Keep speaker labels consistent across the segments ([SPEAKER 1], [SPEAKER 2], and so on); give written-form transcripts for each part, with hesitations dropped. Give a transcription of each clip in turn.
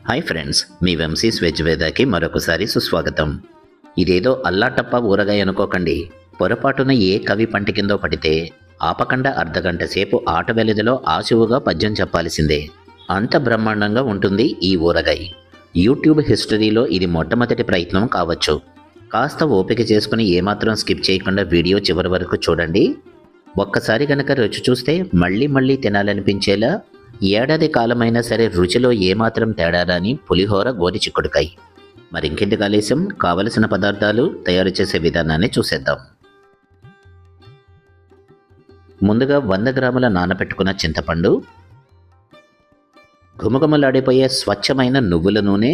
[SPEAKER 1] Hi friends, మీ వెంసీస్ veg వేదాకి మరొకసారి సుస్వాగతం. ఇదేదో అల్లాటప్ప ఊరగాయ అనుకోకండి. పొరపాటున ఏ కవి పంటి కిందో పడితే ఆపకుండా అర్ధగంట సేపు ఆట వెలిదిలో ఆశువుగా పద్యం చెప్పాల్సిందే. అంత బ్రహ్మాండంగా ఉంటుంది ఈ ఊరగాయ. యూట్యూబ్ హిస్టరీలో ఇది మొట్టమొదటి ప్రయత్నం కావచ్చు. కాస్త ఓపిక చేసుకుని ఏమాత్రం స్కిప్ చేయకుండా వీడియో చివరి వరకు చూడండి. ఒక్కసారి కనుక రుచి చూస్తే మళ్ళీ మళ్ళీ తినాలనిపించేలా, ఏడాది కాలమైనా సరే రుచిలో ఏమాత్రం తేడా రాని పులిహోర గోరి చిక్కుడుకాయ. మరింకెందుకు ఆలస్యం, కావలసిన పదార్థాలు తయారు చేసే విధానాన్ని చూసేద్దాం. ముందుగా 100 గ్రాముల నానబెట్టుకున్న చింతపండు, ఘుమఘుమలాడిపోయే స్వచ్ఛమైన నువ్వుల నూనె,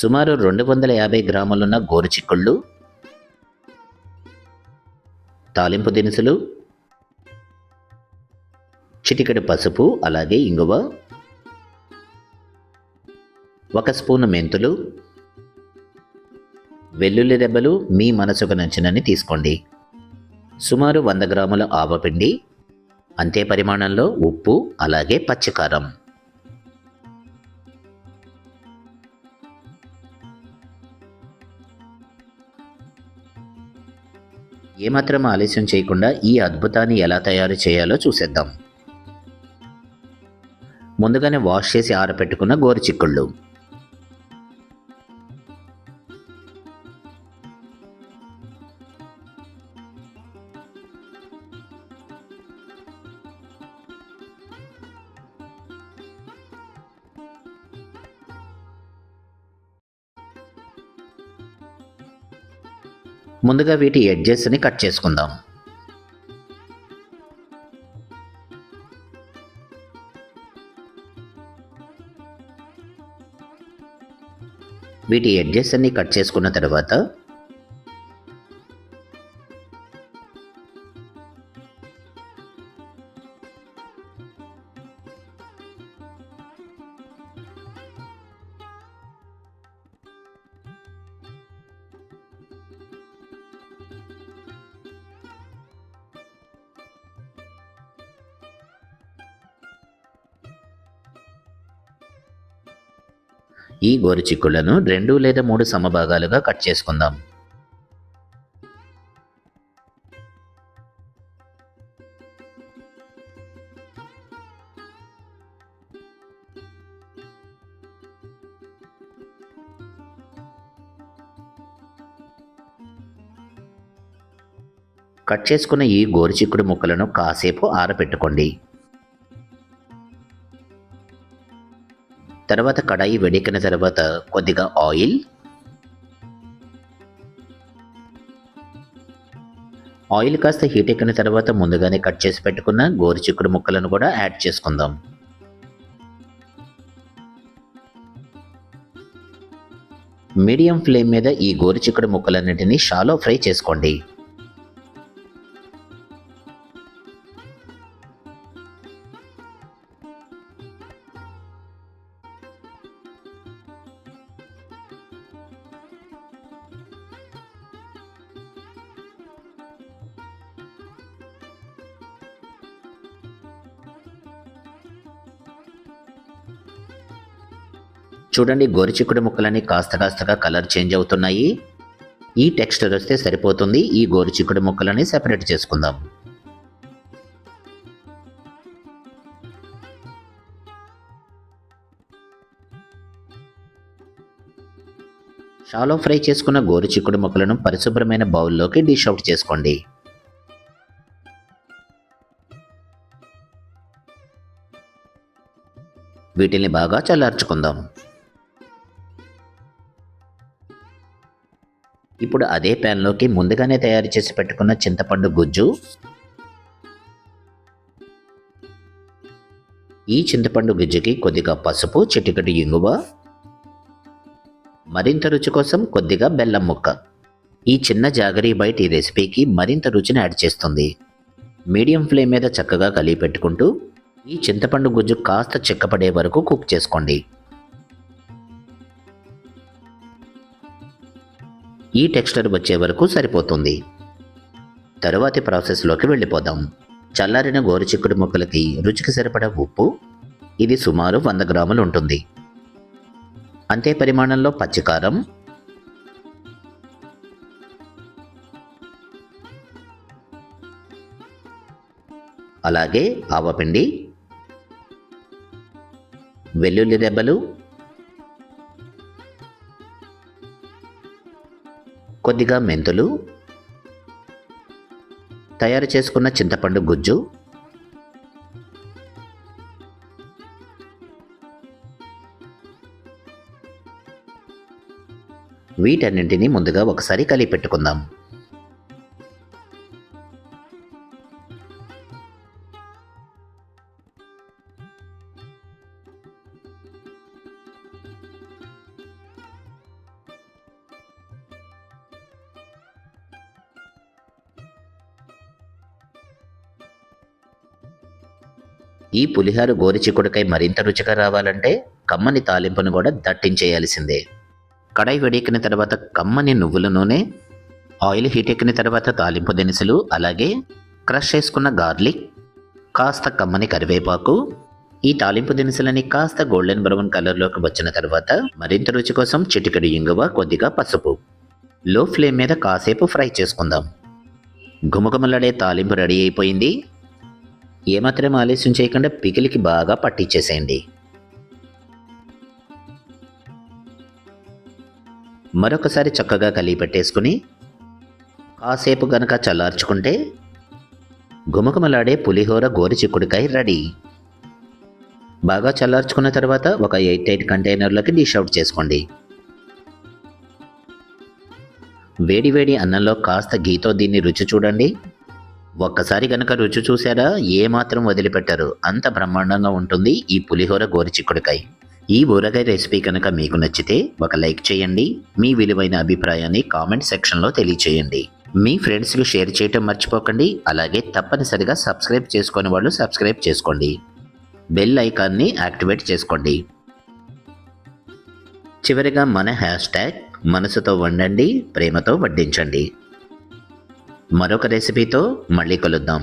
[SPEAKER 1] సుమారు 250 గ్రాములున్న గోరుచిక్కుళ్ళు, తాలింపు దినుసులు, చిటికెడు పసుపు, అలాగే ఇంగువ, 1 స్పూను మెంతులు, వెల్లుల్లి రెబ్బలు మీ మనసుకు నచ్చినన్ని తీసుకోండి. సుమారు 100 గ్రాముల ఆవపిండి, అంతే పరిమాణంలో ఉప్పు, అలాగే పచ్చికారం. ఏమాత్రం ఆలస్యం చేయకుండా ఈ అద్భుతాన్ని ఎలా తయారు చేయాలో చూసేద్దాం. ముందుగానే వాష్ చేసి ఆరబెట్టుకున్న గోరుచిక్కుళ్ళు, ముందుగా వీటి ఎడ్జెస్ని కట్ చేసుకుందాం. వీటి ఎడ్జెస్ అన్ని కట్ చేసుకున్న తర్వాత ఈ గోరుచిక్కులను 2 లేదా 3 సమభాగాలుగా కట్ చేసుకుందాం. కట్ చేసుకున్న ఈ గోరుచిక్కుడు ముక్కలను కాసేపు ఆరబెట్టుకోండి. తర్వాత కడాయి వేడెక్కిన తర్వాత కొద్దిగా ఆయిల్ కాస్త హీట్ ఎక్కిన తర్వాత ముందుగానే కట్ చేసి పెట్టుకున్న గోరుచిక్కుడు ముక్కలను కూడా యాడ్ చేసుకుందాం. మీడియం ఫ్లేమ్ మీద ఈ గోరుచిక్కుడు ముక్కలన్నింటినీ షాలో ఫ్రై చేసుకోండి. చూడండి, గోరుచిక్కుడు ముక్కలని కాస్తగా కలర్ చేంజ్ అవుతున్నాయి. ఈ టెక్స్చర్ వస్తే సరిపోతుంది. ఈ గోరుచిక్కుడు ముక్కలని సెపరేట్ చేసుకుందాం. షాలో ఫ్రై చేసుకున్న గోరుచిక్కుడు ముక్కలను పరిశుభ్రమైన బౌల్లోకి డిష్ అవుట్ చేసుకోండి. వీటిని బాగా చల్లార్చుకుందాం. ఇప్పుడు అదే ప్యాన్లోకి ముందుగానే తయారు చేసి పెట్టుకున్న చింతపండు గుజ్జు, ఈ చింతపండు గుజ్జుకి కొద్దిగా పసుపు, చిటికెడు ఇంగువ, మరింత రుచి కోసం కొద్దిగా బెల్లం ముక్క. ఈ చిన్న జాగరీ బైట్ ఈ రెసిపీకి మరింత రుచిని యాడ్ చేస్తుంది. మీడియం ఫ్లేమ్ మీద చక్కగా కలిపి పెట్టుకుంటూ ఈ చింతపండు గుజ్జు కాస్త చిక్కపడే వరకు కుక్ చేసుకోండి. ఈ టెక్స్చర్ వచ్చే వరకు సరిపోతుంది. తరువాతి ప్రాసెస్లోకి వెళ్ళిపోదాం. చల్లారిన గోరుచిక్కుడు ముక్కలకి రుచికి సరిపడా ఉప్పు, ఇది సుమారు 100 గ్రాములు ఉంటుంది. అంతే పరిమాణంలో పచ్చికారం, అలాగే ఆవపిండి, వెల్లుల్లి రెబ్బలు, కొద్దిగా మెంతులు, తయారు చేసుకున్న చింతపండు గుజ్జు, వీటన్నింటినీ ముందుగా ఒకసారి కలిపి పెట్టుకుందాం. ఈ పులిహోర గోరుచిక్కుడుకాయ మరింత రుచిగా రావాలంటే కమ్మని తాలింపును కూడా దట్టించేయాల్సిందే. కడాయి వేడెక్కిన తర్వాత కమ్మని నువ్వుల నూనె, ఆయిల్ హీట్ ఎక్కిన తర్వాత తాలింపు దినుసులు, అలాగే క్రష్ చేసుకున్న గార్లిక్, కాస్త కమ్మని కరివేపాకు. ఈ తాలింపు దినుసులని కాస్త గోల్డెన్ బ్రౌన్ కలర్లోకి వచ్చిన తర్వాత మరింత రుచి కోసం చిటికెడు ఇంగువ, కొద్దిగా పసుపు. లో ఫ్లేమ్ మీద కాసేపు ఫ్రై చేసుకుందాం. గుమగుమలాడే తాలింపు రెడీ అయిపోయింది. ఏమాత్రం ఆలస్యం చేయకుండా పికిలికి బాగా పట్టించేసేయండి. మరొకసారి చక్కగా కలిపి పెట్టేసుకుని కాసేపు గనక చల్లార్చుకుంటే గుమగుమలాడే పులిహోర గోరుచిక్కుడుకాయ రెడీ. బాగా చల్లార్చుకున్న తర్వాత ఒక 8 కంటైనర్లోకి డిష్ అవుట్ చేసుకోండి. వేడి వేడి అన్నంలో కాస్త గీతో దీన్ని రుచి చూడండి. ఒక్కసారి గనక రుచి చూసారా ఏమాత్రం వదిలిపెట్టరు, అంత బ్రహ్మాండంగా ఉంటుంది ఈ పులిహోర గోరుచిక్కుడుకాయ. ఈ ఊరగాయ రెసిపీ కనుక మీకు నచ్చితే ఒక లైక్ చేయండి. మీ విలువైన అభిప్రాయాన్ని కామెంట్ సెక్షన్లో తెలియచేయండి. మీ ఫ్రెండ్స్కి షేర్ చేయటం మర్చిపోకండి. అలాగే తప్పనిసరిగా సబ్స్క్రైబ్ చేసుకునే వాళ్ళు సబ్స్క్రైబ్ చేసుకోండి. బెల్ ఐకాన్ని యాక్టివేట్ చేసుకోండి. చివరిగా మన హ్యాష్ట్యాగ్ మనసుతో వండండి, ప్రేమతో వడ్డించండి. మరొక రెసిపీతో మళ్ళీ కలుద్దాం.